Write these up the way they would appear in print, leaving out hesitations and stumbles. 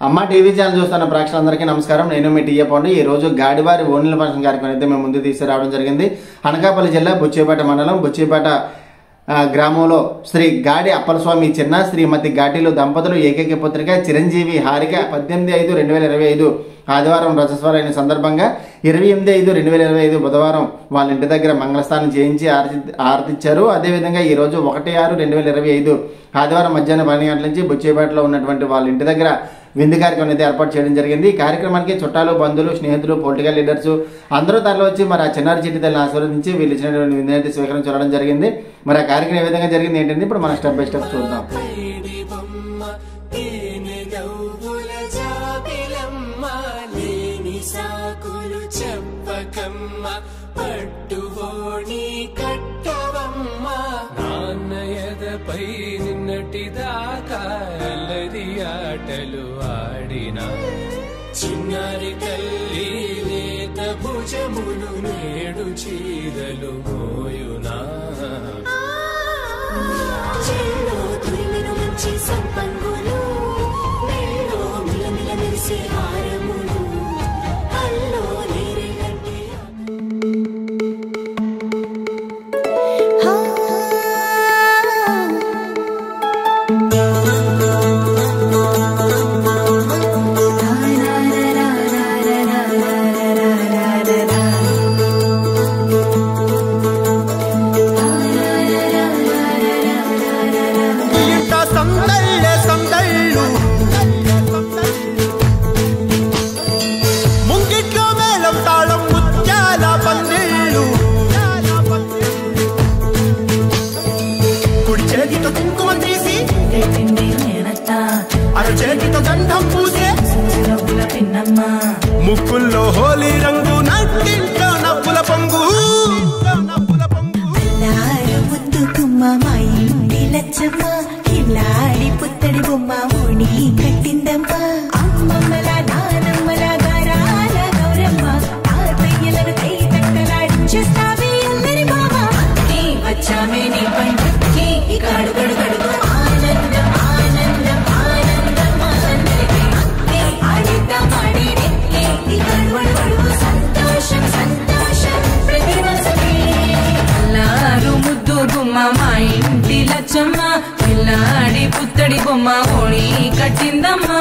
అమ్మ TV channel చూస్తున్న ప్రేక్షకులందరికీ నమస్కారం. నేను మీ టీఏ పౌండ్. ఈ రోజు గాడివారి ఓన్ల ఫంక్షన్ కార్యక్రమం అయితే మేము ముందు తీసుకురావడం జరిగింది. అనకాపల్లి జిల్లా బుచ్చిపేట మండలం బుచ్చిపేట గ్రామంలో శ్రీ గాడి అప్పలస్వామి చిన్న శ్రీమతి ఘాటీలు దంపతులు ఏకైక పుత్రిక చిరంజీవి హారిక 18/5/2025 ఆదివారం రజస్వరైన సందర్భంగా 28/5/2025 బుధవారం వాళ్ళ ఇంటి దగ్గర మంగళస్నానం చేయించి ఆరతిచ్చారు. అదేవిధంగా ఈరోజు 1/6/2025 ఆదివారం మధ్యాహ్నం 12 గంటల నుంచి బుచ్చిపేటలో ఉన్నటువంటి వాళ్ళ ఇంటి దగ్గర విందు కార్యక్రమం అయితే ఏర్పాటు చేయడం జరిగింది. ఈ కార్యక్రమానికి చుట్టాలు, బంధువులు, స్నేహితులు, పొలిటికల్ లీడర్స్ అందరూ తరలి వచ్చి మరి ఆ చిన్నారి చిట్టి తల్లిని ఆశీర్వదించి వీళ్ళు ఇచ్చినటువంటి విందు అయితే స్వీకరించడం జరిగింది. మరి ఆ కార్యక్రమం ఏ విధంగా జరిగింది ఏంటంటే ఇప్పుడు మనం స్టెప్ బై స్టెప్ చూద్దాం. పై నిన్నటిదాకా అల్లరి ఆటలు ఆడిన చిన్నారి తల్లి లేత భుజములు నేడు చీరలు మోయునా మంచి సంపంగులు మెల్లో మిలమిల మెరిసే హారములు అల్లో చేతితో గంధం పూసే ముక్కుల్లో హోలీ రంగు నట్టింట్లో నవ్వుల పొంగు ముద్దుకుమ్మ మా ఇంటి లచ్చమ్మ కిల్లాడి పుత్తడి బొమ్మ ఓణి కట్టిందమ్మ అమ్మమ్మల నానమ్మల గారాల గౌరమ్మ తాతయ్యలను కై తట్టలాడించేస్తావే అందరి బావ వచ్చామే నీ పండుకి కాడు గడు గడుగు ఆనందం ఆనందం సంతోషం సంతోషం అల్లారు ముద్దు బొమ్మ మా ఇంటి లచ్చమ్మ పిల్లాడి పుత్తడి బొమ్మ ఓణి కట్టిందమ్మా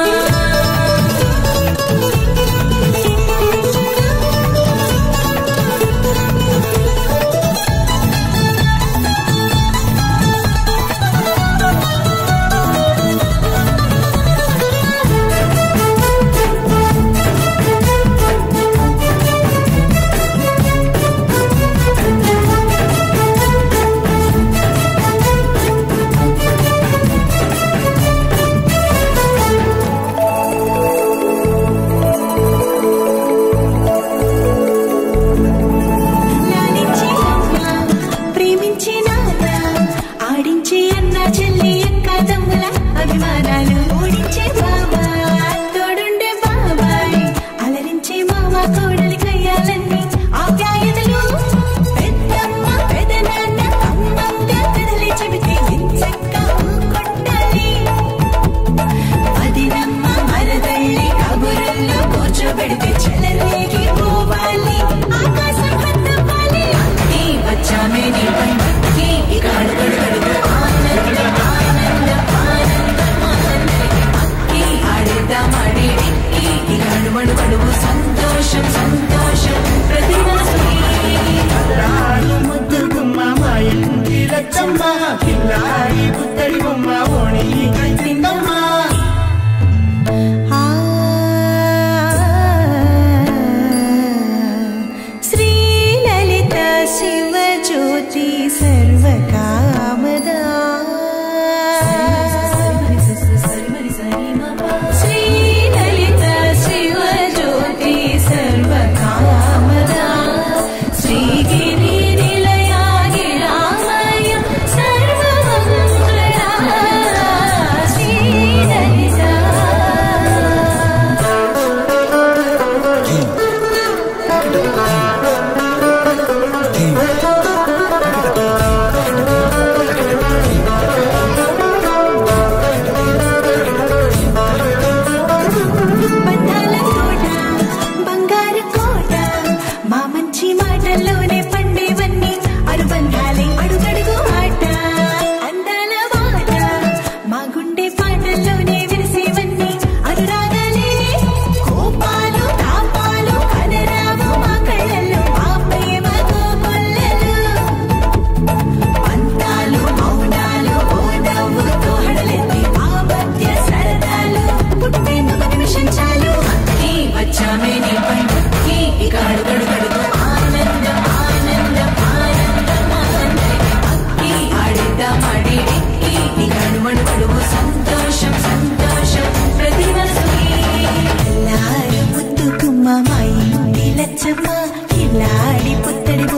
సంతోషం సంతోషం ముద్దు బొమ్మ మా ఇంటి లచ్చమ్మ కిల్లాడి పుత్తడి బొమ్మ ఓణి కట్టిందమ్మా శ్రీ లలిత శివ జ్యోతి సర్వకామదా శ్రీ లలిత శివ జ్యోతి సర్వ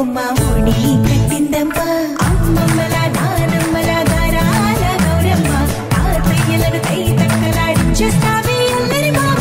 బొమ్మ ఓడి కట్టిందమ్మా అమ్మమ్మల నానమ్మల గారాల గౌరమ్మ తాతయ్యలను కై తక్కలాడించేస్తావే అల్లరి మామ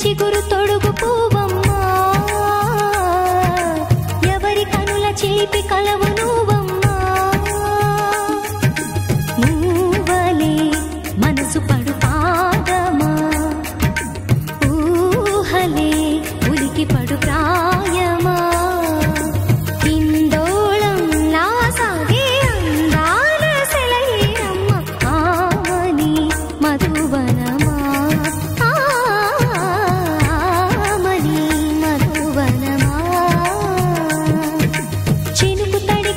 చిగురు తొడుగు పూవమ్మా ఎవరి కనుల చేపి కలవు నువ్వమ్మా నువ్వలే మనసు పడు పాదమా ఊహలే ఉలికి పడు ప్రాయమా ఇందోళం నా సాగే అందాల సెలయేరమ్మ ఆమని మధువనమా చినుకు తడి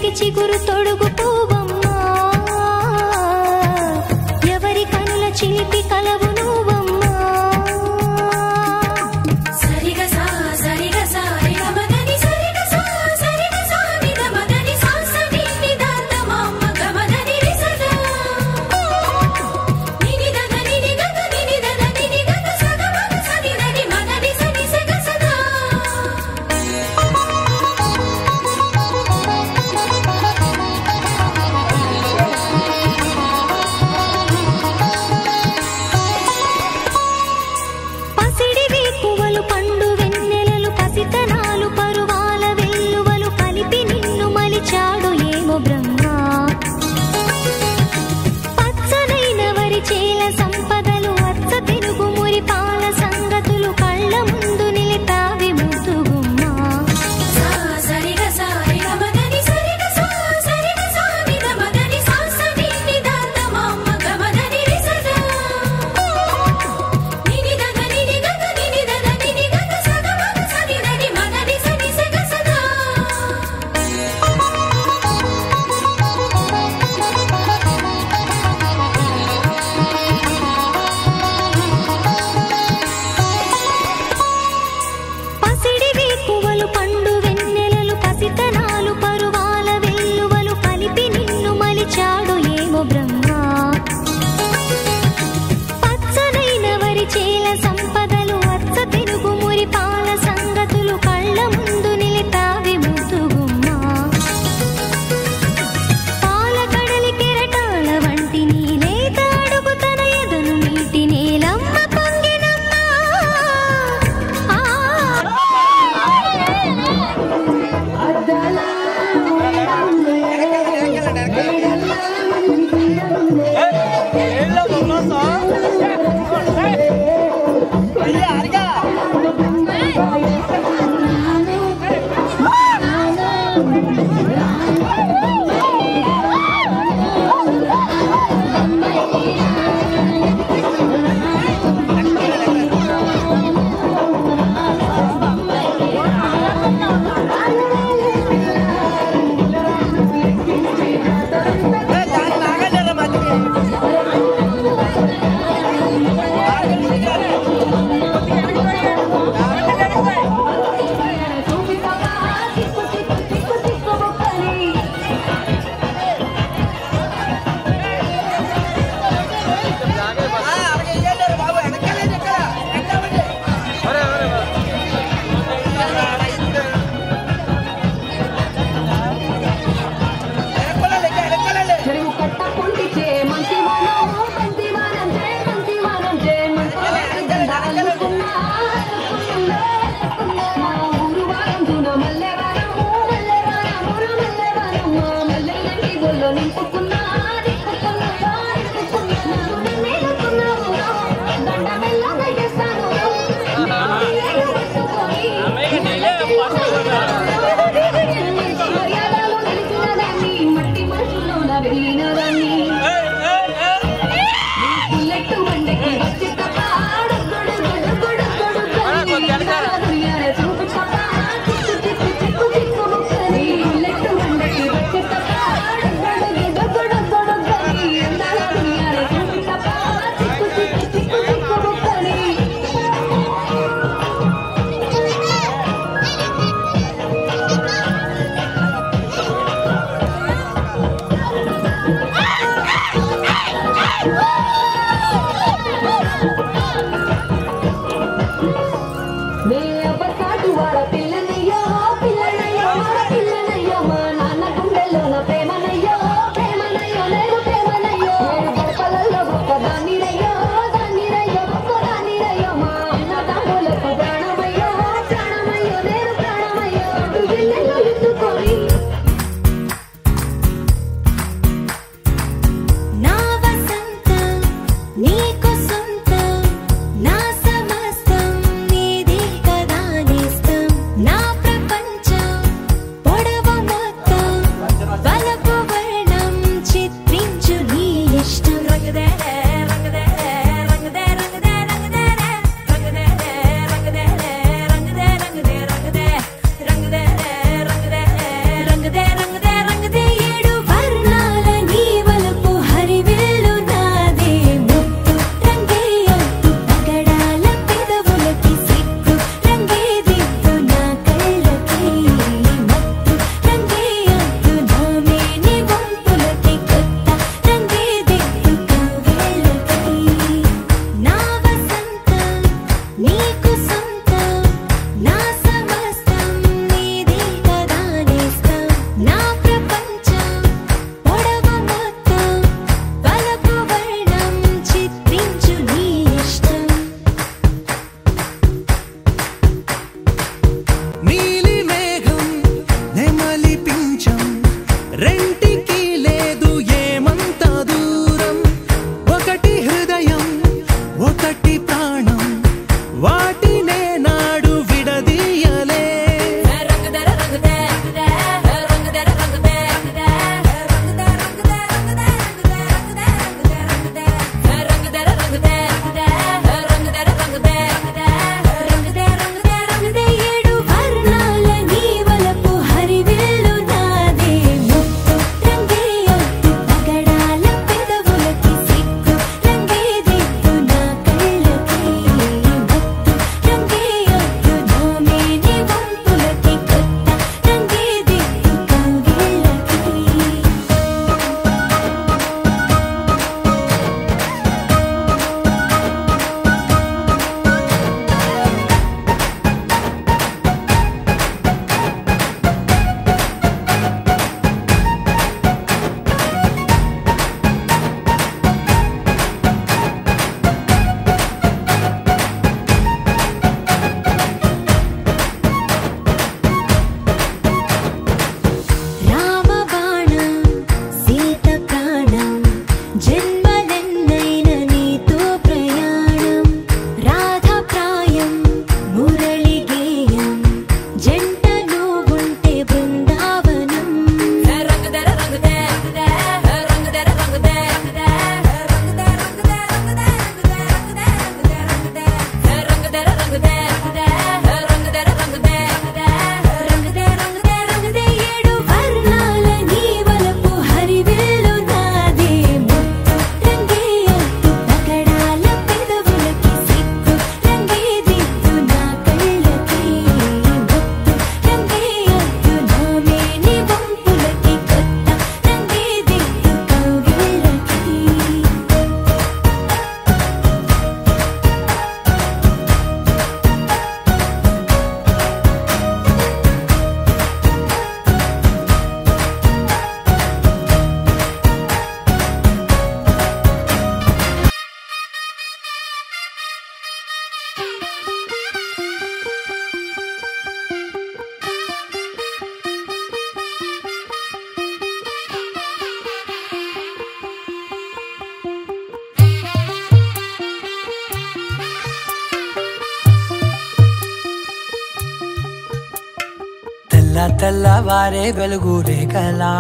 తెల్లవారే వెలుగు రేఖలా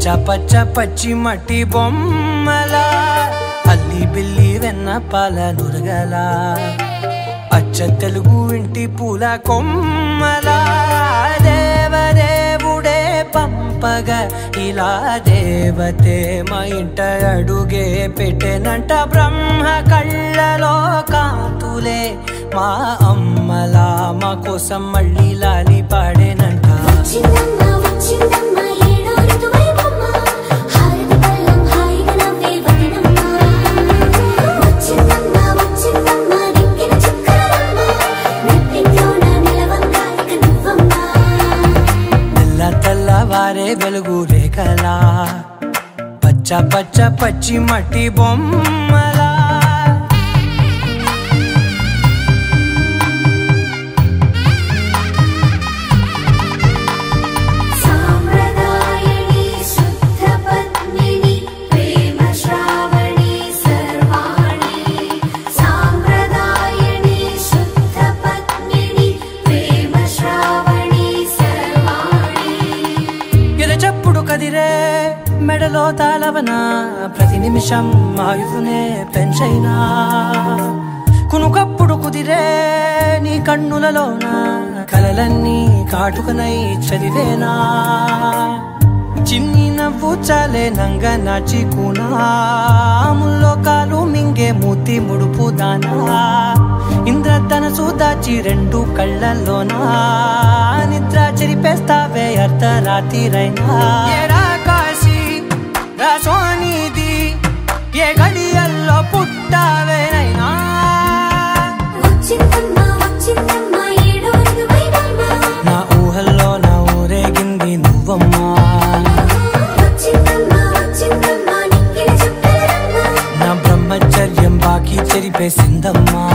పచ్చ పచ్చ పచ్చి మట్టి బొమ్మలా అల్లి బిల్లి వెన్న పాల నురగల అచ్చ తెలుగు ఇంటి పూల కొమ్మలా దేవదేవుడే పంపగా ఇలా దేవతే మా ఇంట అడుగే పెట్టెనంట బ్రహ్మ కళ్ళలో కాంతులే మా అమ్మలా మా కోసం మళ్ళీ లాలి పాడేనంట తెల్లవారే వెలుగు రేఖలా పచ్చ పచ్చ పచ్చి మట్టి బొమ్మలా మెడలో తాళవన ప్రతి నిమిషం ఆయుధునే పెంచైనా కునుకప్పుడు కుదిరే నీ కన్నులలోన కలలన్నీ కాటుకనై చదివేనా చిన్ని నవ్వు చాలే నంగ నాచి కూనాముల్లో కాలు మింగే మూతి ముడుపు దానా ఇంద్రధనసు దాచి రెండు కళ్ళల్లోనా నిద్ర చెరిపేస్తావే అర్ధరాత్రిరైనా రాసోనిది ఏ గడియల్లో పుట్టావేనైనా నా ఊహల్లో నా ఊరేగింది నువ్వమ్మా నా బ్రహ్మచర్యం బాకీ చెరిపేసిందమ్మా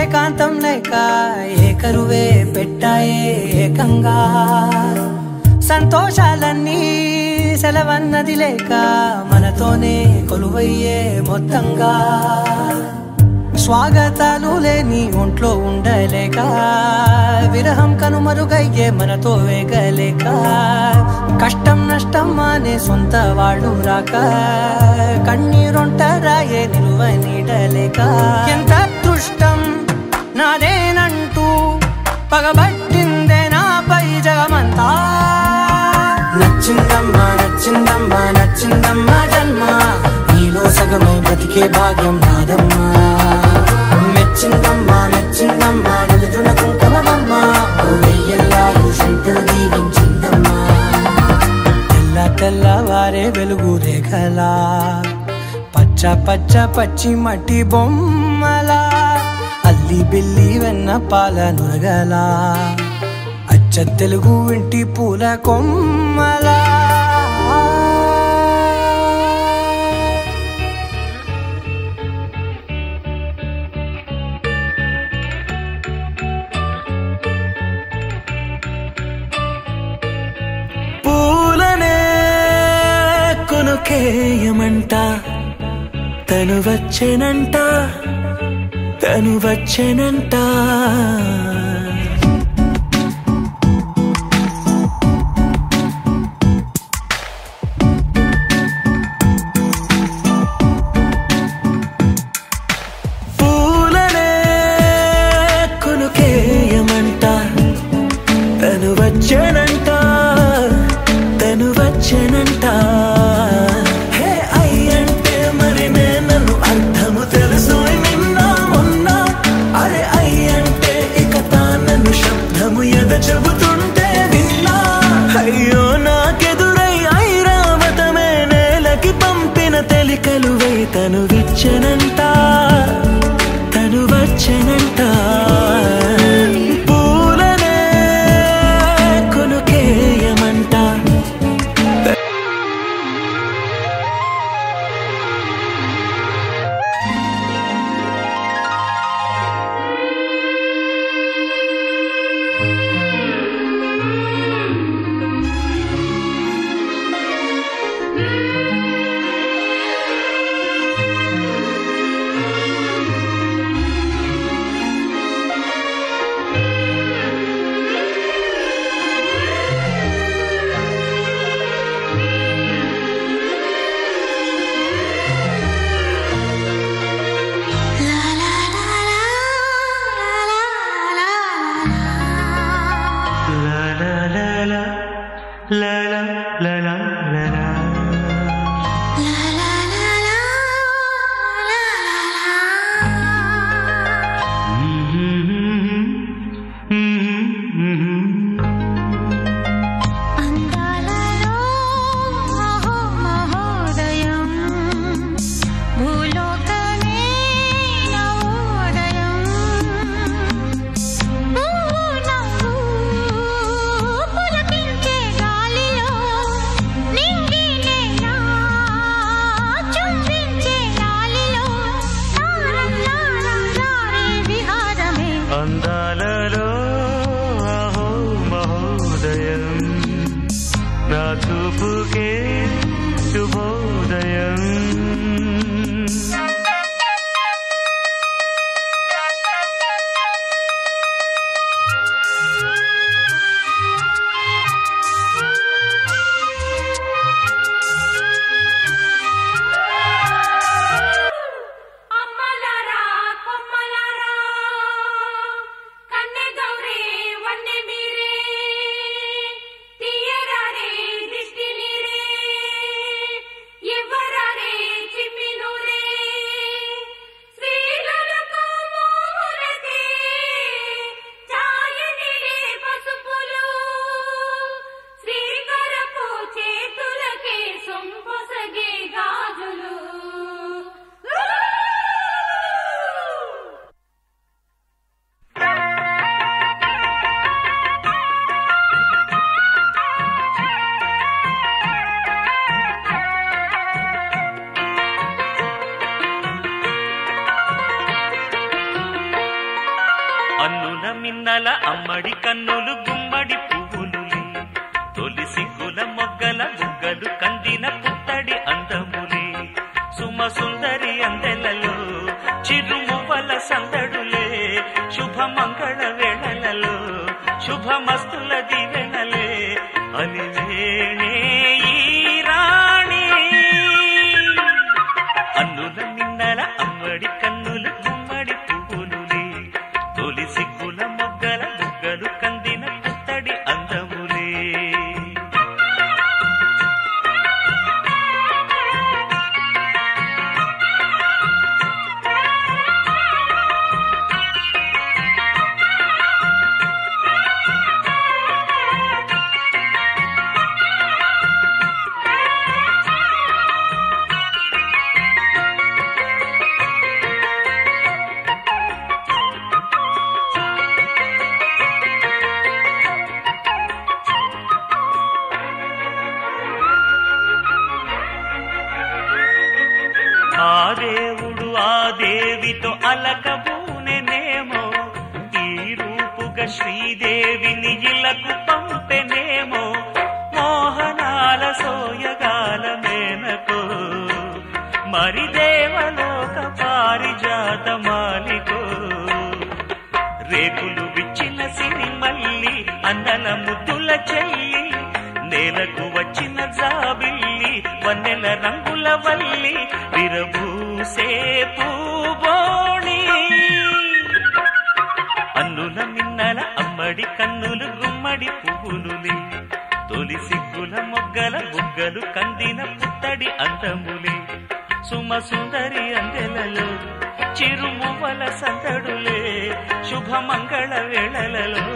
ఏకాంతం లేక ఏకరువే పెట్టాయే ఏకంగా సంతోషాలన్నీ సెలవన్నది లేక మనతోనే కొలువయ్యే మొత్తంగా స్వాగతాలు లేని ఒంట్లో ఉండలేక విరహం కనుమరుగయ్యే మనతో వేగలేక కష్టం నష్టం అనే సొంత వాళ్ళు రాక కన్నీరొంటరాయే నిలువ నీడలేక ఎంత దుష్టం నాదేనంటూ పగబట్టిందే నాపై జగమంతా నచ్చిందమ్మా నచ్చిందమ్మా నచ్చిందమ్మా జన్మ నీలో సగమై బ్రతికే భాగ్యం నాదమ్మా మెచ్చిందమ్మా మెచ్చిందమ్మా నిలుచున కుంకుమమ్మా వెయ్యల్లాలు శంకరు దీవించిందమ్మా తెల్లవారే వెలుగు రేఖలా పచ్చ పచ్చ పచ్చి మట్టి బొమ్మలా అల్లి బిల్లి వెన్న పాల నురగల అచ్చ తెలుగు ఇంటి పూల కొమ్మలా పూలనే కొనుకేయమంట తను వచ్చేనంట తను వచ్చేనంట పూలనే కొనుకేయమంట తను వచ్చేనంట తను వచ్చేనంట హే అయ్యంటే మరి నేను అర్థము తెలుసు అరే అయ్యంటే ఇక తానను శబ్దము ఎద చెబుతుంటే విన్నా అయ్యో నాకెదురై ఐరావతమే నేలకి పంపిన తెలికలువై తను విచ్చనంట తను వచ్చనంట పూలనే కొనుకేయమంట అందాలలో అహో మహోదయం నా చూపుకే శుభోదయం. అన్నుల మిన్నల అమ్మడి కన్నులు గుమ్మడి పువ్వులులే తొలి సిగ్గుల మొగ్గల బుగ్గలు కందిన పుత్తడి అందములే సుమ సుందరి అందెలలో చిరుమువ్వల సందడులే శుభమంగళ వేళలలో శుభమస్తుల దివెనలే అలివేణే ఈ రాణి. అన్నుల మిన్నల అమ్మడి కన్నులు గుమ్మడి పువ్వులులే తొలి సిగ్గుల మొగ్గల బుగ్గలు కందిన పుత్తడి అందములే. ఆ దేవుడు ఆ దేవితో అలకబూనెనేమో ఈ రూపుగా శ్రీదేవిని ఇలకు పంపెనేమో మోహనాల సోయగాల మేనకో మరి దేవలోక పారిజాత మాలికో రేకులు విచ్చిన సిరిమల్లి అందల ముద్దుల చెల్లి నేలకు వచ్చిన జాబిల్లి వన్నెల రంగుల వల్లి విరబూసే పూబోణి. అన్నుల మిన్నల అమ్మడి కన్నులు గుమ్మడి పువ్వులులే తొలి సిగ్గుల మొగ్గల బుగ్గలు కందిన పుత్తడి అందములే సుమ సుందరి అందెలలో చిరుమువ్వల సందడులే శుభమంగళ వేళలలో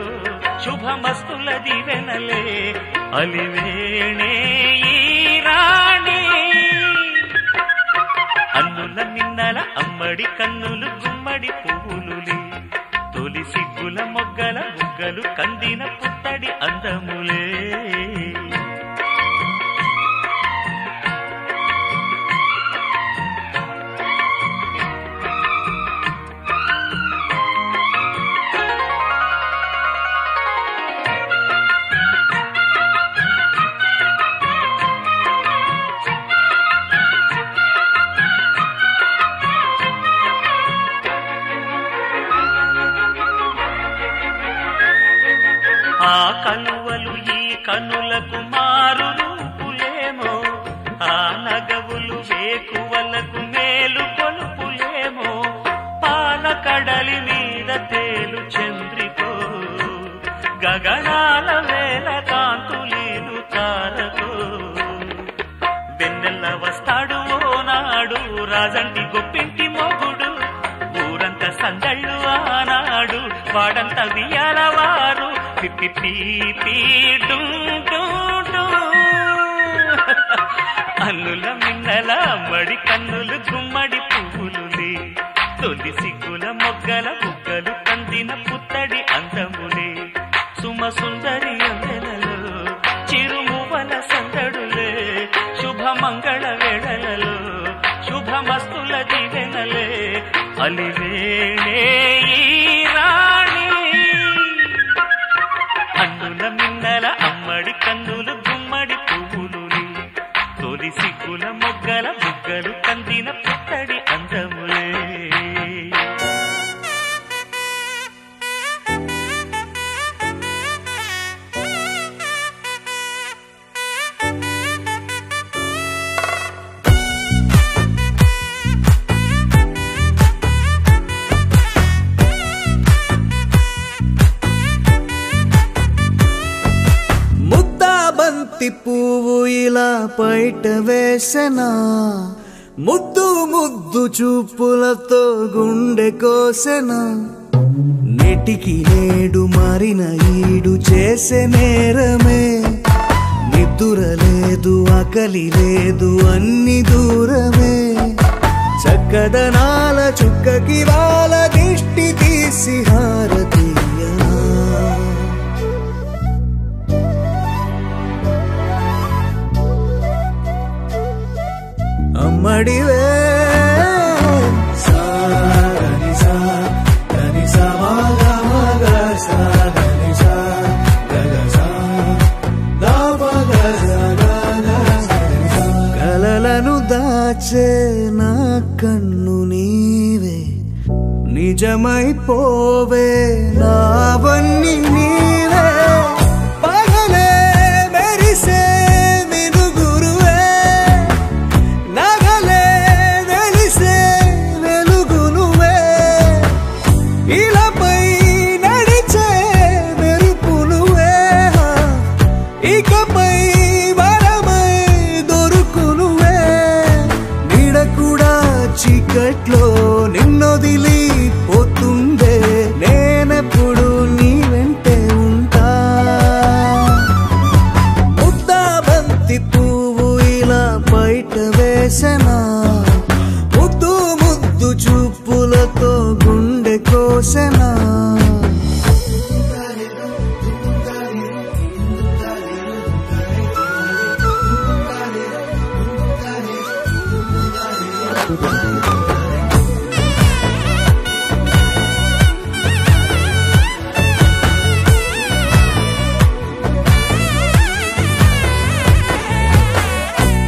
శుభమస్తుల దివెనలే అలివేణే ఈ రాణి. అన్నుల మిన్నల అమ్మడి కన్నులు గుమ్మడి పువ్వులులే తొలి సిగ్గుల మొగ్గల బుగ్గలు కందిన పుత్తడి అందములే. ఆ కలువలు ఈ కనులకు మారు రూపులేమో ఆ నగవులు వేకువలకు మేలు కొలుపులేమో పాల కడలి మీద తేలు చంద్రికో గగనాల వేల కాంతులీలు పీ అన్నుల మిన్నల అమ్మడి కన్నులు గుమ్మడి పువ్వులులే తొలి సిగ్గుల మొగ్గల బుగ్గలు కందిన పుత్తడి అందములే సుమ సుందరి అందెలలో చిరుమువల సందడులే శుభమంగళ వేళలలో శుభమస్తుల దీవెనలే అలివేణే రాణి అన్నుల మిన్నల అమ్మడి కన్నులు గుమ్మడి పువ్వులులే తొలి సిగ్గుల మొగ్గల బుగ్గలు కందిన పుత్తడి అందములే పువ్వు ఇలా బయట వేసెనా ముద్దు ముద్దు చూపులతో గుండె కోసెనా నెటికి నేడు మారిన ఈడు చేసే నేరమే నిద్దుర లేదు ఆకలి లేదు అన్ని దూరమే చక్కదనాల చుక్కకి వాళ్ళ దిష్టి తీసి హారతీయనా అమ్మడివే కలలను దాచే నా కన్ను నీవే నిజమైపోవే నావన్నీ నీవే పగలే మెరిసే చీకట్లో నిన్నొదిలి పోతుందే నేనెప్పుడు నీ వెంటే ఉంటా ముద్దాబంతి పువ్వు ఇలా బయట వేసెనా ముద్దు ముద్దు చూపులతో గుండె కోసెనా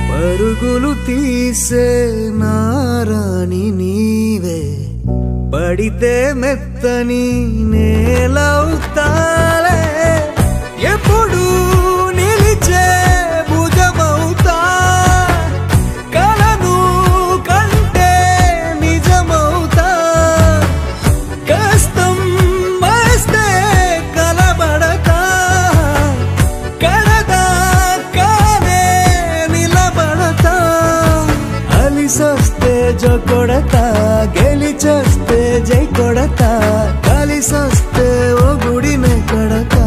పరుగులు తీసే నారాణి నీవే పడితే మెత్తని నేలవుతాలే ఎప్పుడు నిలిచే భుజమవుతా కలను కంటే నిజమవుతా కష్టం వస్తే కలబడతా కడదాకానే నిలబడతా అలిసొస్తే జో కొడతా గెలిచొస్తే జై కొడతా కలిసొస్తే ఓ గుడినే కడతా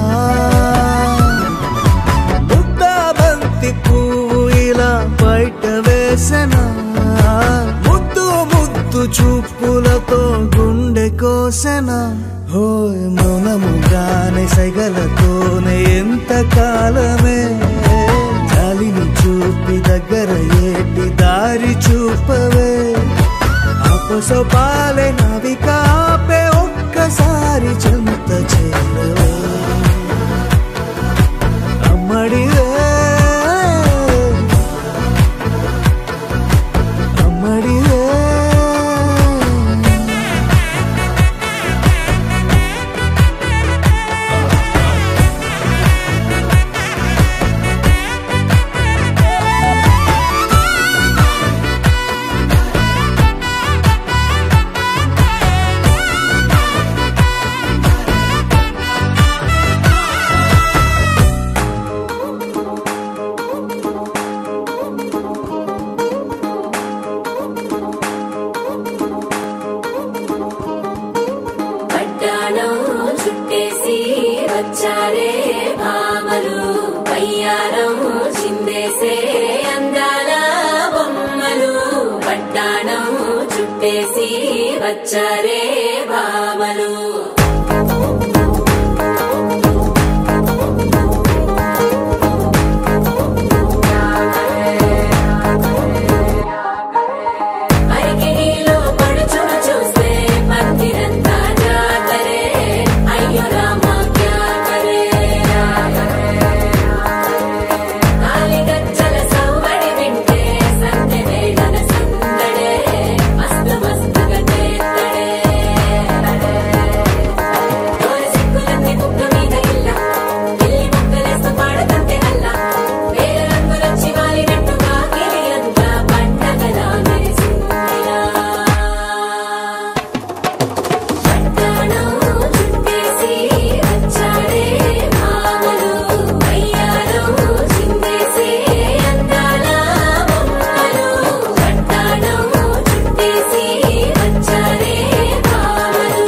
ముద్దాబంతి పువ్వు ఇలా బయట వేసెనా ముద్దు ముద్దు చూపులతో గుండె కోసెనా హోయ్ మౌనముగానే సైగలతోనే ఎంత కాలమే జాలిని చూపి దగ్గర ఏటి దారి చూపవే అపసోపాలే నవికాపే ఒక్కసారి చెంత చేరవే అమ్మడివే అమ్మడివే వచ్చారే భామలు అరికిలో పడుచును చూస్తే మందిరంతా జాతరే అయ్యో రామా క్యా కరే కాలిగజ్జల సౌవడి వింటే సందె వేళన సందడే మస్తు మస్తుగా చేత్తడే తోర సిక్కులన్నీ బుగ్గ మీద ఇల్ల పిల్లి మొక్కలేస్తూ పాడతంటే అల్ల వేల రంగులొచ్చి వాలినట్టుగా గిలి అంతా పండగలా మెరిసిందిలా పట్టాణం చుట్టేసి వచ్చాడే భామలు అయ్యారం చిందేసి అందాల బొమ్మలు పట్టాణం చుట్టేసి వచ్చారే భామలు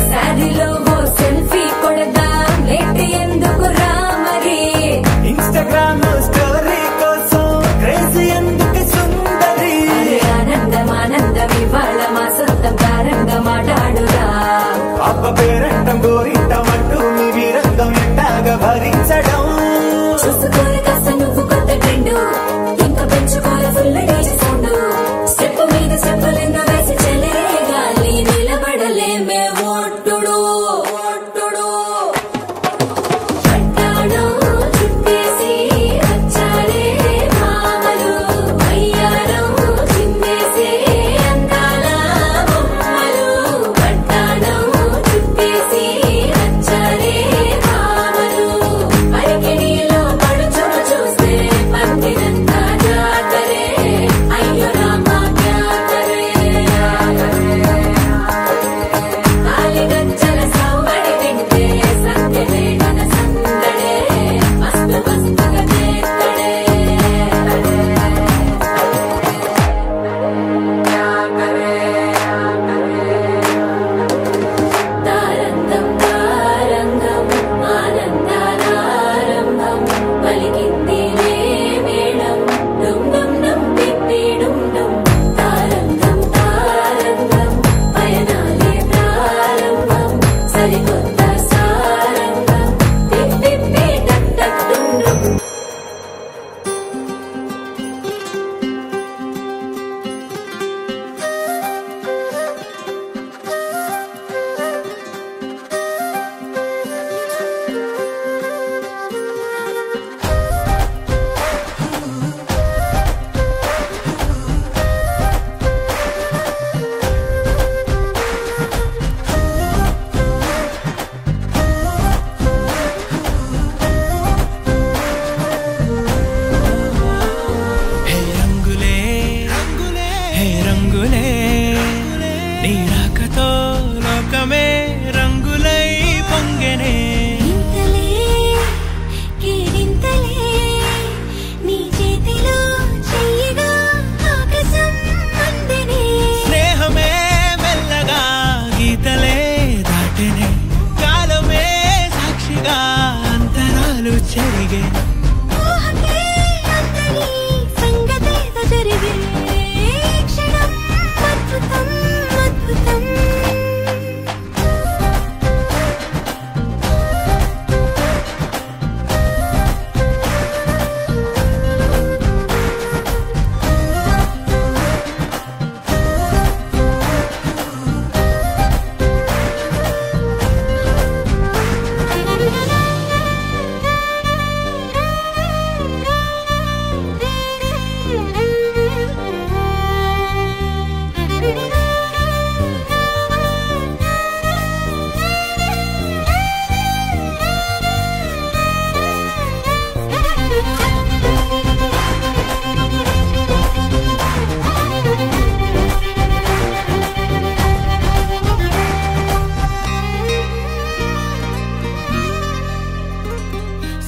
శారీలో ఓ సెల్ఫీ కొడదాం లేట్ ఎందుకు రామరి ఇన్స్టాగ్రామ్ స్టోరీ కోసం క్రేజీ ఎందుకు సుందరి ఆనందం ఆనందం ఇవాళ మా సొంతం కారంగా మాట్లాడురా అబ్బ పేరంటం గోరింటం అంటూ మీ వీరంగం ఎట్టాగా భరించడం చూసుకోరు కాస్త నువ్వు కొత్త ట్రెండ్ ఇంకా పెంచుకోరు ఫుల్ డీజే సౌండ్ స్టెప్ మీద స్టెప్పులెన్నో వేసి చెలే గాలి నిలబడలేమే ఓట్టుడు ఓట్టుడు పట్టాణం చుట్టేసి వచ్చారే భామలు అయ్యారం చిందేసి అందాల బొమ్మలు పట్టాణం చుట్టేసి వచ్చారే భామలు అరికిలో పడుచును చూస్తే మందిరంతా జాతరే అయ్యో రామా క్యా కరే కాలిగజ్జల సౌవడి వింటే సందె వేళన సందడే మస్తు మస్తుగా చేత్తడే తారంగం తారంగం ఆనందానారంభం పలికిందిలే మేళం డుమ్ డుమ్ డుమ్ పిప్పి డుమ్ డుమ్ తారంగం తారంగం పయనాలే ప్రారంభం సరికొత్త సారంగం పిప్పి టక్ టక్ డుమ్ డుమ్ హే రంగులే హే రంగులే నీ రాకతో లోకమే రంగులై పొంగెనే ఇంతలే కేరింతలే నీ చేతిలో చెయ్యగా ఆకాశం అందనే స్నేహమే మెల్లగా గీతలే దాటెనే కాలమే సాక్షిగా అంతరాలు చెరిగే ఊహకే అందరి సంగతేదో జరిగే క్షణం అద్భుతం అద్భుతం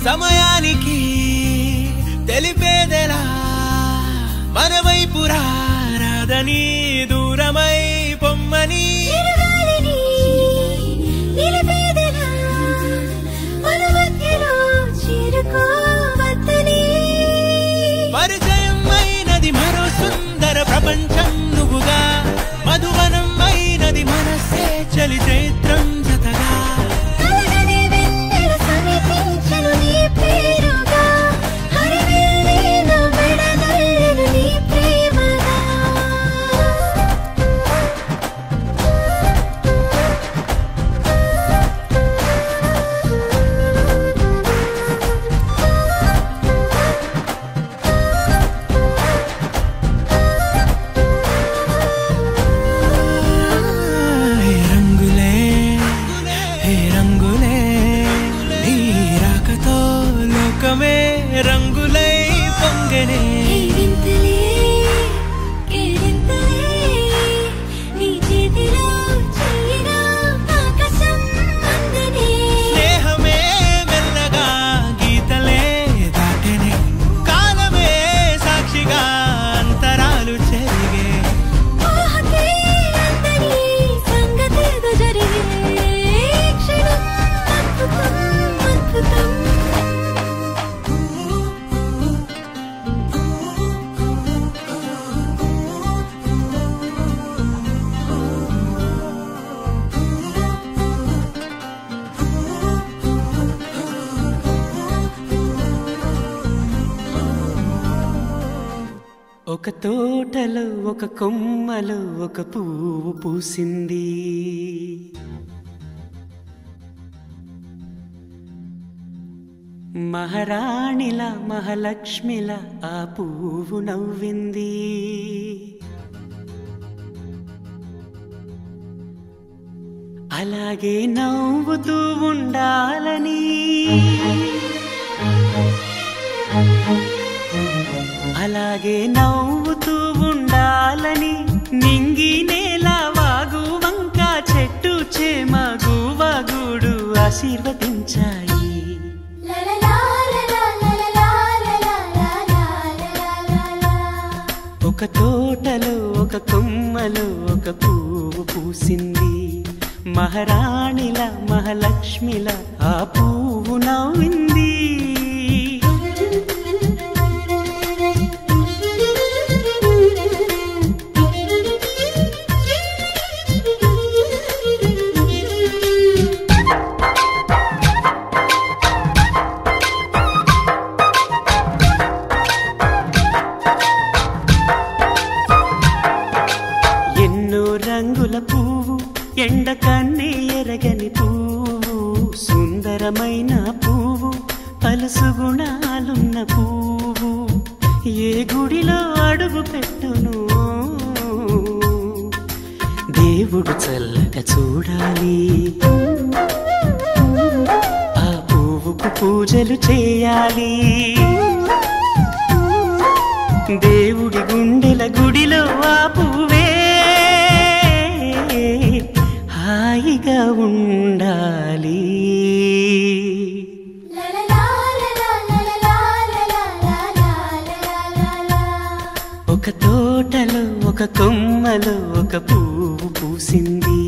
సమయానికి తెలిపేదెలా మన వైపు రాదని దూరమై పొమ్మని పరిచయం అయినది మరో సుందర ప్రపంచం నువ్వుగా మధువనం అయినది మనసే చలి చైత్రం జతగా రంగులై పొంగనే స్నేహమే మెల్లగా గీతలే దాటనే కాలమే సాక్షిగా అంతరాలు చెరిగే ఒక తోటలో ఒక కొమ్మలో ఒక పువ్వు పూసింది మహారాణిలా మహాలక్ష్మిలా ఆ పువ్వు నవ్వింది అలాగే నవ్వుతూ ఉండాలని అలాగే నవ్వుతూ ఉండాలని నింగి నేల వాగు వంక చెట్టు చేమ గువగూడు ఆశీర్వదించాయి ఒక తోటలో ఒక కొమ్మలో ఒక పువ్వు పూసింది మహారాణిల మహాలక్ష్మిల ఆ పువ్వు నవ్వింది రంగుల పువ్వు ఎండ కన్నే ఎరగని పువ్వు సుందరమైన పువ్వు పలుసు గుణాలున్న పువ్వు ఏ గుడిలో అడుగు పెట్టును దేవుడు చల్లగా చూడాలి ఆ పువ్వుకు పూజలు చేయాలి దేవుడి గుండెల గుడిలో ఆ పువ్వే హాయిగా ఉండాలి ఒక తోటలో ఒక కొమ్మలో ఒక పువ్వు పూసింది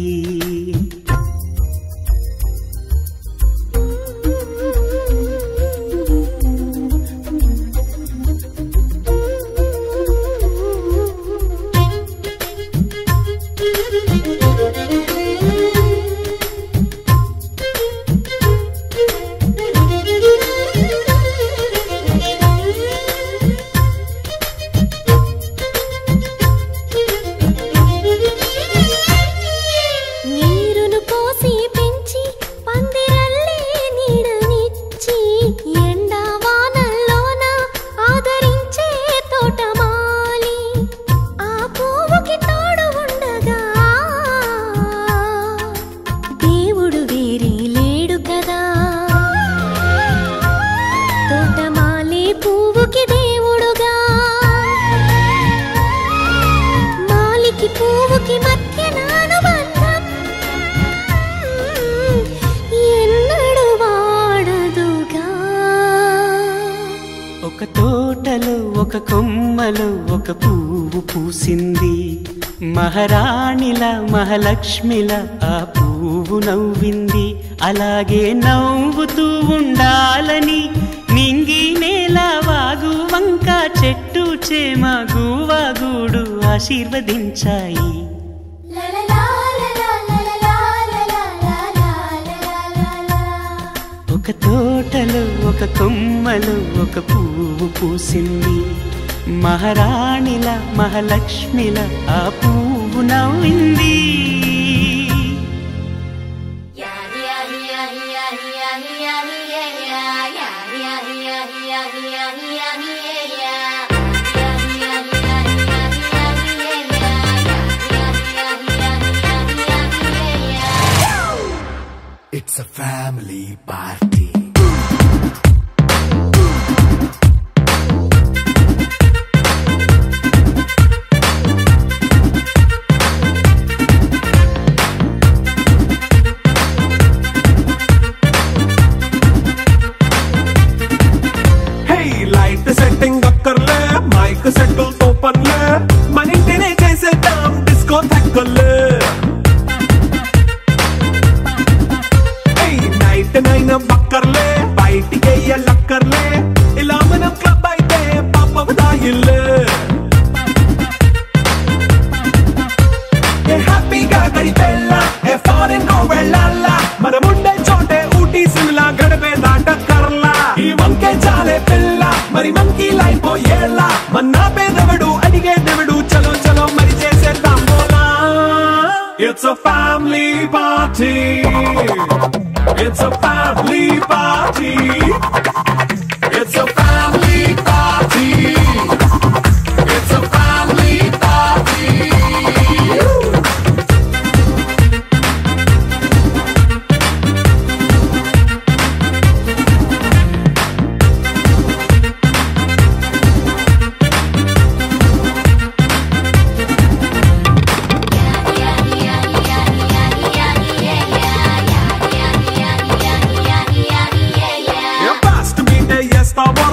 ఒక తోటలో ఒక కొమ్మలో ఒక పువ్వు పూసింది. మహారాణిలా మహాలక్ష్మిలా ఆ పువ్వు నవ్వింది. అలాగే నవ్వుతూ ఉండాలని నింగి నేల వాగు వంక చెట్టు చేమ గువాగూడు ఆశీర్వదించాయి. ఒక తోటలో ఒక కొమ్మలో ఒక పువ్వు పూసింది. మహారాణిలా మహాలక్ష్మిలా ఆ పువ్వు నవ్వింది. It's a family party. Hey, light setting akkarle, mic settle to panle, manintine chesedam disco thakkale. నైన బక్కర్లే బయటికి లక్కర్లే ఇలా మనం క్లబ్ అయితే పాపదాయిల్లే. హ్యాపీగా గడిపెల్లా ఫారెన్ నో వెళ్ళాలా మనముండే చోటే ఊటీ సిమ్లా గడిపే దాటక్కర్లా. ఈ వంకే చాలే పిల్ల మరి మంకీ లైఫ్ ఏళ్ళ మన్నా పేదవడు అడిగే దేవుడు చలో చలో మరి చేసేద్దాం బోలా. It's a family party. It's a family party. It's a family party. It's a family party.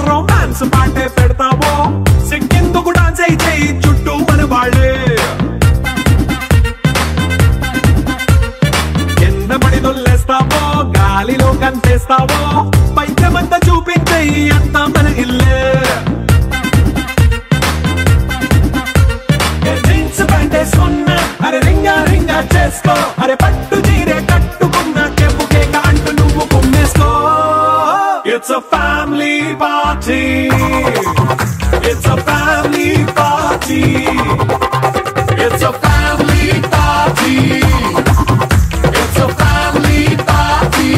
Romance పాటే పెడతావో సిక్కిందుకు డాన్స్ చేయి చుట్టూ మన వాళ్ళే. కింద పడి దొల్లేస్తావో గాలిలో కనిపిస్తావో పైకమంతా చూపించేయి అంతా మన ఇల్లే. జీన్స్ ప్యాంట్ వేసుకున్నా అరే రింగా రింగా చేసుకో అరే పట్టు చీరే కట్టుకున్న కెప్పు కేక అంటూ నువ్వు కుమ్మేసుకో. It's a family party. It's a family party. It's a family party. It's a family party.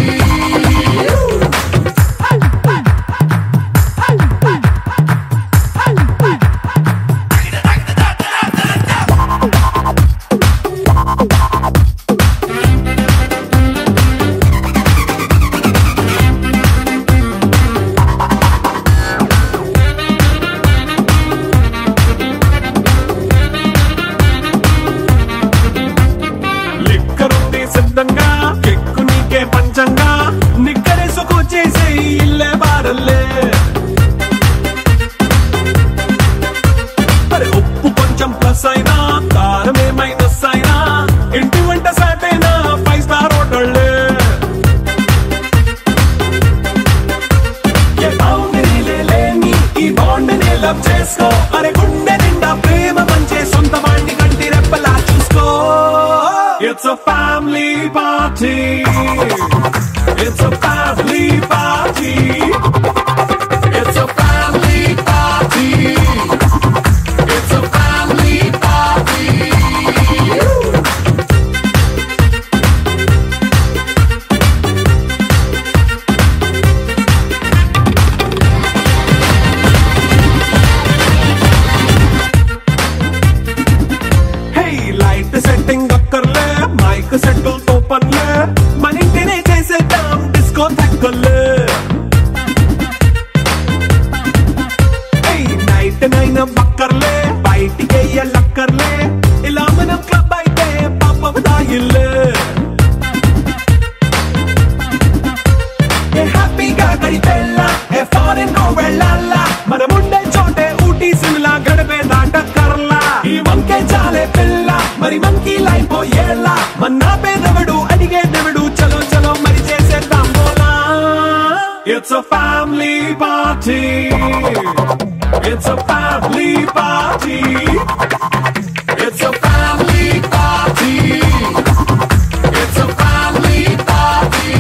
సిద్ధంగా కెక్కు నీకే పంచంగా నిక్కరేసుకు చేసే ఇల్లే బారల్లే. అరే ఉప్పు కొంచెం ప్లస్ అయినా కారమే మైనస్ అయినా ఇంటి వంట సాటైనా 5 స్టార్ హోటళ్ళే. ఏ బౌండరీలే లేని ఈ బాండ్ని లవ్ చేసుకో అరే గుండె నిండా ప్రేమ పంచే సొంత వాణ్ణి కంటి రెప్పలా చూసుకో. It's a family party. It's a family party. It's a family party. It's a family party. Hey, light setting akkarle, mic settle to panle, manintine It's a family party. It's a family party. It's a family party. It's a family party.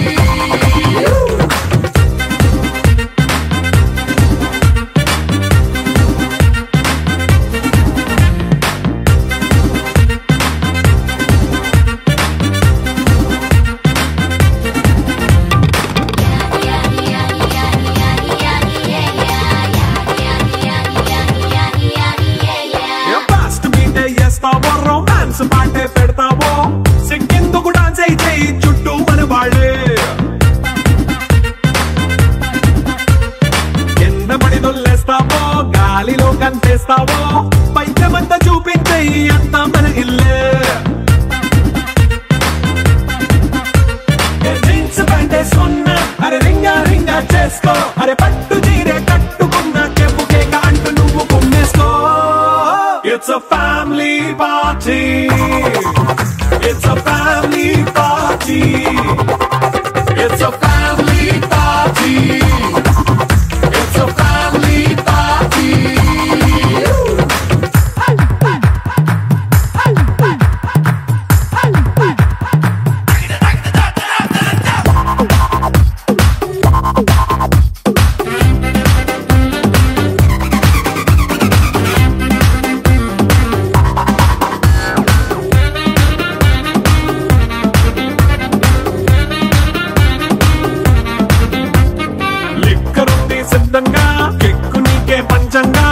Romance పాటే పెడతావో సిగ్గెందుకు dance చేయి చుట్టూ మన వాళ్ళే ఎన్నబడి దొల్లేస్తావో గాలిలో కంటేస్తావో పైకమంతా చూపించేయి అంతా మన ఇల్లే jeans ప్యాంటేసుకున్నా అరే రింగా రింగా చేసుకో అరే పట్టు చీరే కట్టుకున్నా చెప్పు కేక అంటూ నువ్వు కుమ్మేసుకో. It's a family party. It's a family party. It's a family party. It's a family party. కెక్కు నీకే పంచంగా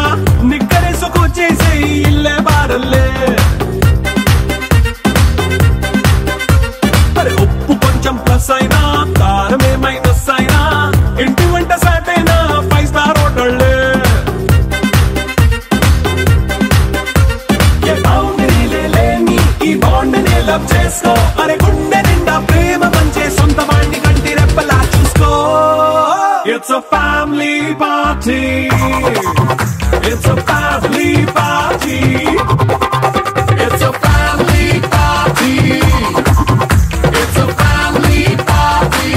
నిక్కరేసుకు చేసే ఇల్లే బారల్లే మరి ఉప్పు కొంచెం ప్లస్ అయినా కారమే మైనస్ అయినా ఇంటి వంట సాటైనా 5 స్టార్ హోటళ్ళే ఏ బౌండరీలే లేని ఈ బాండ్నే లవ్ చేసుకో అరే గుండె నిండా ప్రేమ పంచే సొంత వాణ్ణి కంటి రెప్పలా చూసుకో. It's a family party. It's a family party. It's a family party. It's a family party.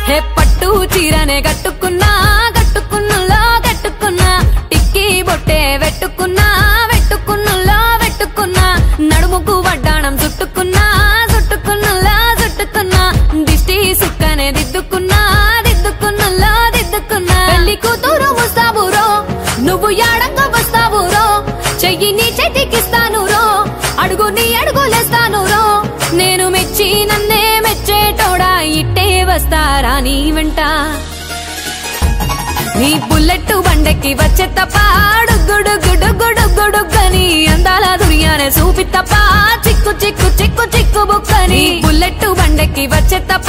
హే పట్టు చీరనే కట్టుకున్నా కట్టుకున్నులో కట్టుకున్నా టిక్కీ బొట్టే వెట్టుకున్నా వెట్టుకున్నులో వెట్టుకున్నా నడుముకు వడ్డాణం చుట్టుకున్నా చుట్టుకున్నులో చుట్టుకున్నా దిష్టి సుక్కనే దిద్దుకున్నా దిద్దుకున్నులో దిద్దుకున్నా పెళ్లి కూతురు ముస్తాబురో నువ్వు యాడంగా వస్తావురో చెయ్యి నీ చేతికిస్తాను రో అడుగు నీ అడుగులేస్తాను రో నేను మెచ్చి నన్నే మెచ్చేటోడా ఇట్టే వస్తారా నీ వెంట నీ బుల్లెట్ బండెక్కి వచ్చే తప్ప గుడుగుడుగుడుగుడుగుడుగని అందాల దునియానే చూపి తప్ప చిక్కు చిక్కు చిక్కు చిక్కు బుక్కని బుల్లెట్ బండెక్కి వచ్చే తప్ప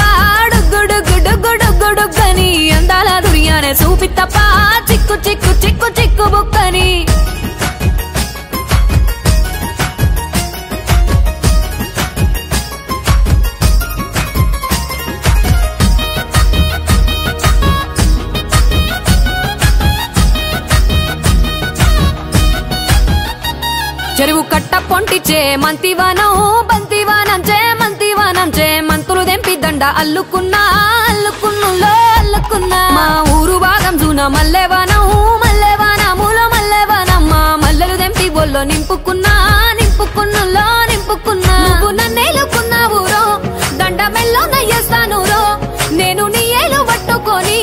గుడుగుడుగుడుగుడుగని అందాల దునియానే చూపి తప్ప చిక్కు చిక్కు చిక్కు చిక్కు బుక్కని. చెరువు కట్ట పొంటిచే మంతివానం బంతివానం చే మంతివానం చే మంతులు దెంపి దండ అల్లుకున్నా అల్లుకున్నులో అల్లుకున్నా మా ఊరు భాగం జూన మల్లెవానం మల్లెవానములో మల్లెవానం మా మల్లెలు దెంపి బొల్లో నింపుకున్నా నింపుకున్నులో నింపుకున్నా నువ్వు నన్నేలుకున్నావు రో దండ మెల్లో నయ్యేస్తాను రో నేను నీ ఏలు పట్టుకొని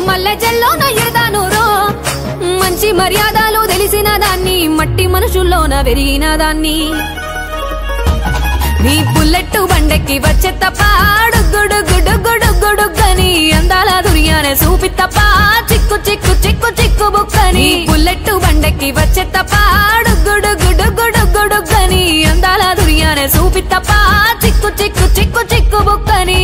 మల్లె జల్లో నయ్యేదాను రో మంచి మర్యాదలు తెలిసిన దాన్ని మట్టి మనుషుల్లోన పెరిగిన దాన్ని నీ బుల్లెట్ బండెక్కి వచ్చే తప్ప గుడుగుడుగుడుగుడుగని అందాల దునియానే చూపి తప్ప చిక్కు చిక్కు చిక్కు చిక్కు బుక్కని బుల్లెట్ బండెక్కి వచ్చే తప్ప గుడుగుడుగుడుగుడుగని అందాల దునియానే చూపి తప్ప చిక్కు చిక్కు చిక్కు చిక్కు బుక్కని.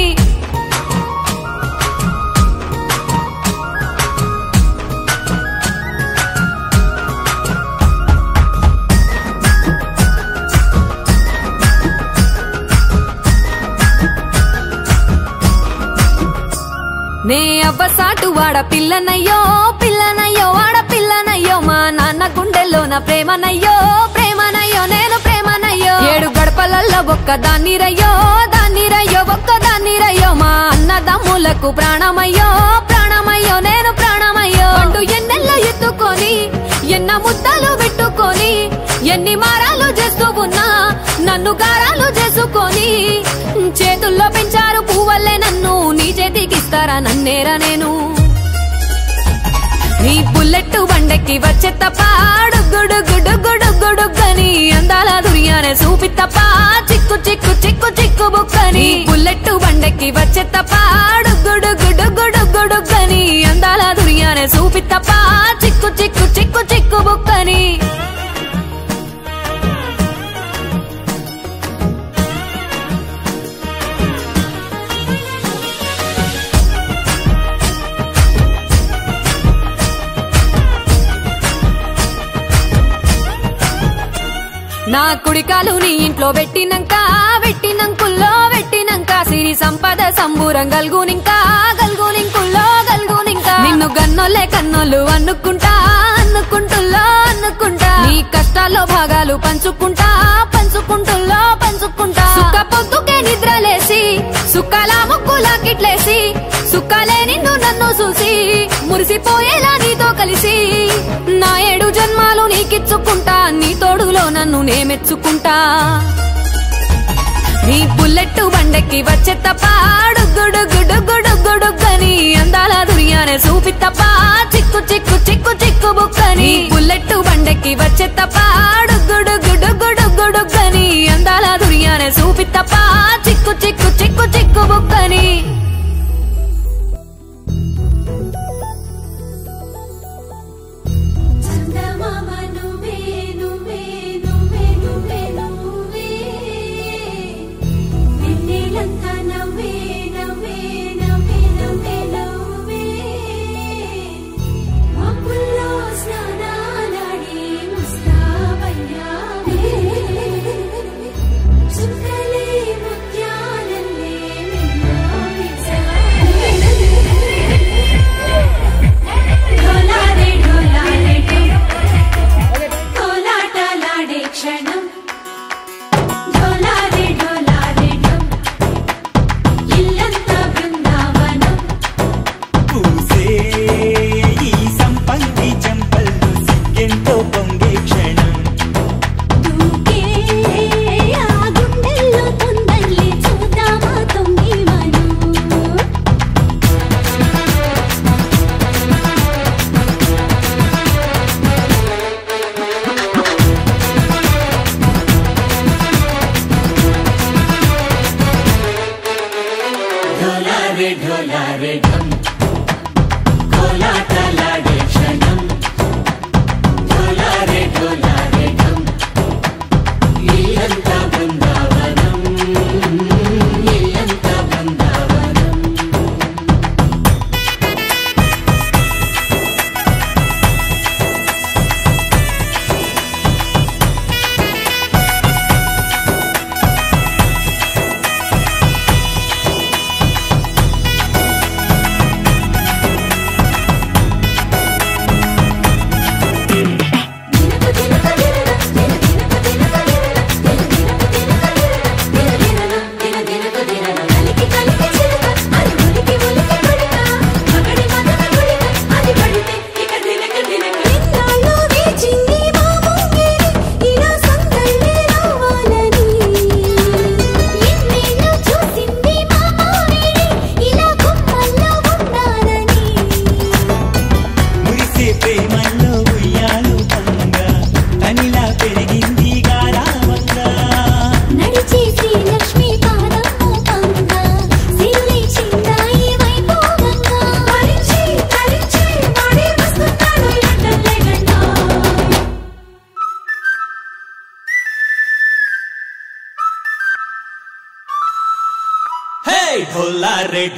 పాటు వాడ పిల్లనయ్యో పిల్లనయ్యో వాడ పిల్లనయ్యో మా నాన్న గుండెల్లో నా ప్రేమనయ్యో ప్రేమనయ్యో నేను ప్రేమనయ్యో 7 గడపలల్లో ఒక్కదాన్ని రయ్యో దాన్ని రయ్యో ఒక్కదాన్ని రయ్యో మా అన్నదమ్ములకు ప్రాణమయ్యో ప్రాణమయ్యో నేను ప్రాణమయ్యో అంటూ ఎన్నెల్లో ఎత్తుకొని ఎన్న ముద్దలు పెట్టుకొని ఎన్ని మారాలు చేస్తూ ఉన్నా నన్ను గారాలు చేసుకొని చేతుల్లో పెంచారు పువ్వల్లే నన్ను నీ చేతికిస్తారా నన్నేరా నేను నీ బుల్లెట్ బండెక్కి వచ్చే తప్ప గుడుగుడుగుడుగుడుగుడుగని అందాల దుర్యానే చూపి తప్ప చిక్కు చిక్కు చిక్కు చిక్కు బుక్కని బుల్లెట్ బండెక్కి వచ్చే తప్ప గుడుగుడుగుడుగుడుగని అందాల దుర్యానే చూపి తప్ప చిక్కు చిక్కు చిక్కు చిక్కు బుక్కని నా కుడికాలు నీ ఇంట్లో పెట్టినంకుల్లో పెట్టినంక సిరి సంపద సంబూరం గల్గునింకా నిన్ను గన్నోలే కన్నోళ్ళు అనుకుంటుల్లో నీ కష్టాల్లో భాగాలు పంచుకుంటా సుక్క పొద్దుకే నిద్రలేసి సుక్కల ముక్కులా కిట్లేసి సుక్కలే నిన్ను నన్ను చూసి మురిసిపోయేలా నీతో కలిసి నా 7 జన్మాలు నీకిచ్చుకుంటా నీ తోడులో నన్ను నేమెచ్చుకుంటా నీ బుల్లెట్ బండెక్కి వచ్చే తప్ప గుడుగుడుగుడుగుడుగని అందాల దుర్యానే చూపి తప్ప చిక్కు చిక్కు చిక్కు చిక్కు బుక్కని బుల్లెట్ బండెక్కి వచ్చే తప్ప గుడుగుడుగుడుగుడుగని అందాల దుర్యానే చూపి తప్ప చిక్కు చిక్కు చిక్కు చిక్కు బుక్కని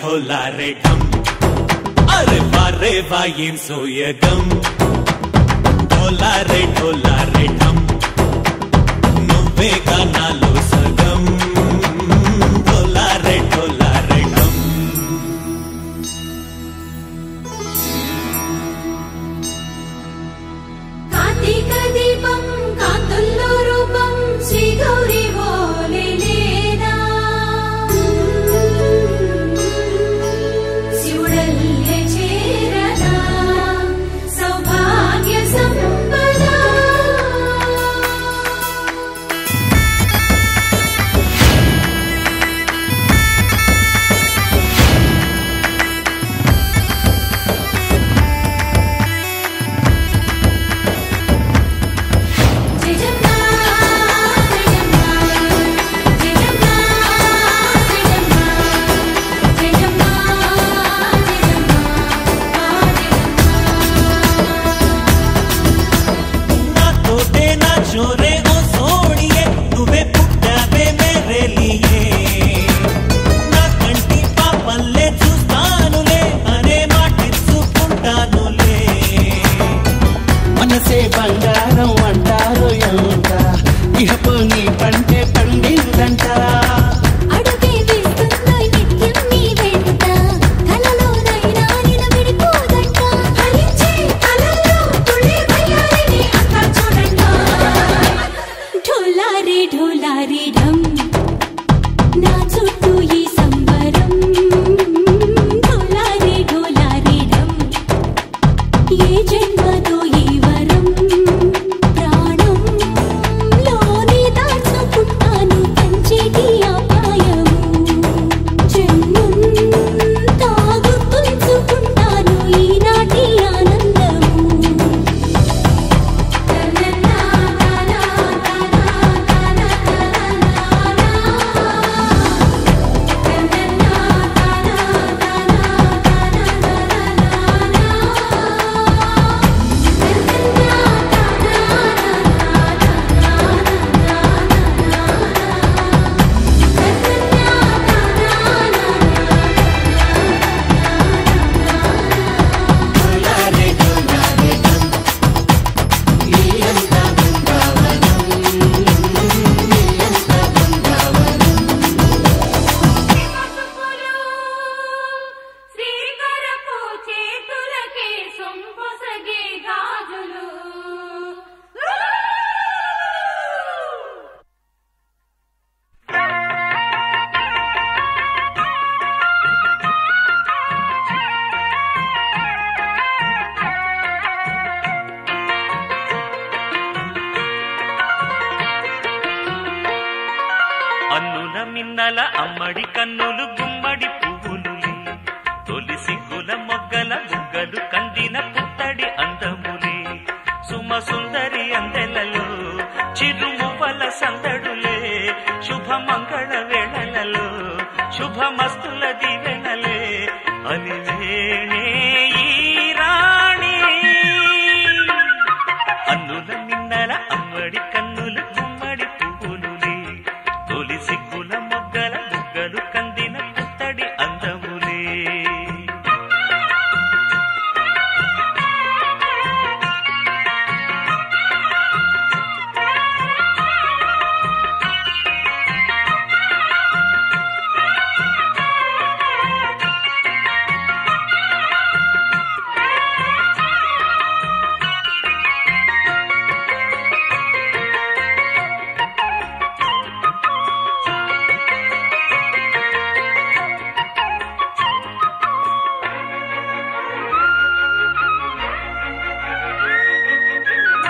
ढोला रे ढम अरे वारे वायें सोयगम ढोला रे ढम नुव्वे गानालो सगम ढोला रे ढम ఏ జన్మదో ఈ వరం ప్రాణంలోనే దాచుకుంటాను కంచేటి అపాయము జన్మం తాగుతుంచుకుంటాను ఈనాటి ఆనందము అన్నుల మిన్నల అమ్మడి కన్నులు గుమ్మడి పువ్వులులే తొలి సిగ్గుల మొగ్గల బుగ్గలు కందిన పుత్తడి అందములే సుమ సుందరి అందెలలో చిరుమువ్వల సందడులే శుభమంగళ వేళలలో శుభమస్తుల దివెనలే అలివేణే ఈ రాణి అన్నుల మిన్నల అమ్మడి కన్నులు గుమ్మడి పువ్వులులే తొలి సిగ్గుల మొగ్గల బుగ్గలు కందిన పుత్తడి అందములే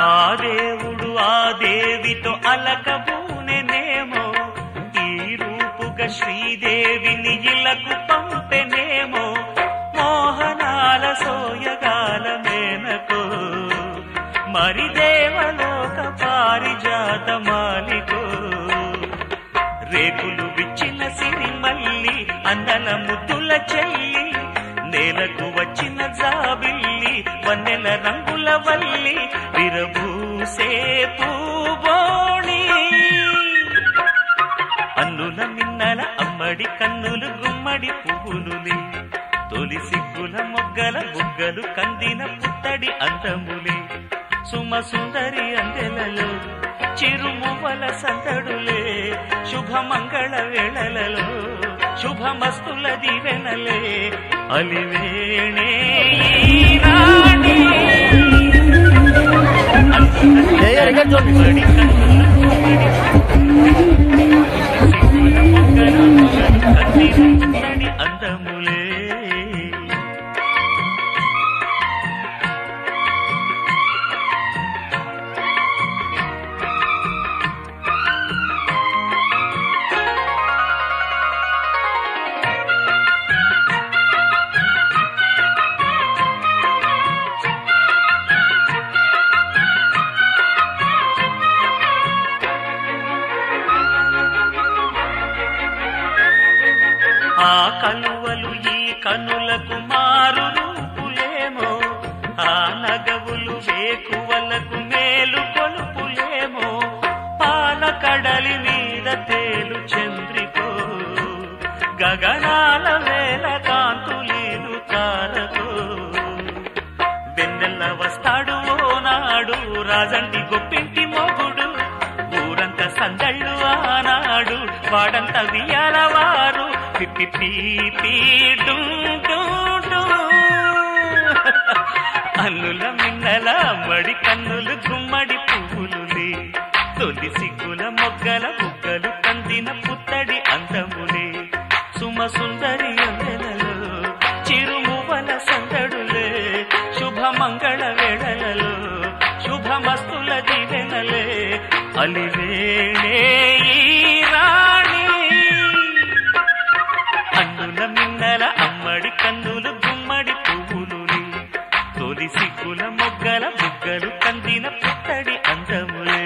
ఆ దేవుడు ఆ దేవితో అలకబూనెనేమో ఈ రూపుగా శ్రీదేవిని ఇలకు పంపెనేమో మోహనాల సోయగాల మేనకో మరి దేవలోక పారిజాత మాలికో రేకులు విచ్చిన సిరిమల్లి అందల ముద్దుల చెల్లి నేలకు వచ్చిన జాబిల్లి వన్నెల రంగుల వల్లి విరబూసే పూబోణి అన్నుల మిన్నల అమ్మడి కన్నులు గుమ్మడి పువ్వులులే తొలి సిగ్గుల మొగ్గల బుగ్గలు కందిన పుత్తడి అందములే సుమ సుందరి అందెలలో చిరుమువ్వల సందడులే శుభమంగళ వేళలలో శుభమస్తుల దివెనలే అలివేణే ఈ రాణి అమ్మడి కన్నులు కందిన పుత్తడి అందములే ఆ కలువలు ఈ కనులకు మారు రూపులేమో ఆ నగవులు వేకువలకు మేలు కొలుపులేమో పాల కడలి మీద తేలు చంద్రికో గగనాల వేల కాంతులీలు తారకో వెన్నెల్ల వస్తాడు ఓనాడు రాజంటి గొప్పింటి మొగుడు ఊరంతా సందళ్ళు ఆనాడు వాడంత వియాలవారు పిప్పి పీపీ అన్నుల మిన్నల అమ్మడి కన్నులు గుమ్మడి పువ్వులులే తొలి సిగ్గుల మొగ్గల బుగ్గలు కందిన పుత్తడి అందములే సుమ సుందరి అందెలలో చిరుమువల సందడులే శుభ మంగళ వేళలలో శుభమస్తుల దీవెనలే అలివేణే ఈ రాణి అన్నుల మిన్నల అమ్మడి కన్నులు గుమ్మడి పువ్వులుని తొలి సిగ్గుల మొగ్గల బుగ్గలు కందిన పుత్తడి అందములే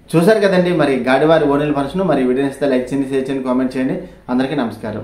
చూసారు కదండి మరి గాడివారి ఓనెల ఫంక్షన్. మరి వీడియోని ఇస్తే లైక్ చేయండి, షేర్ చేయండి, కామెంట్ చేయండి. అందరికీ నమస్కారం.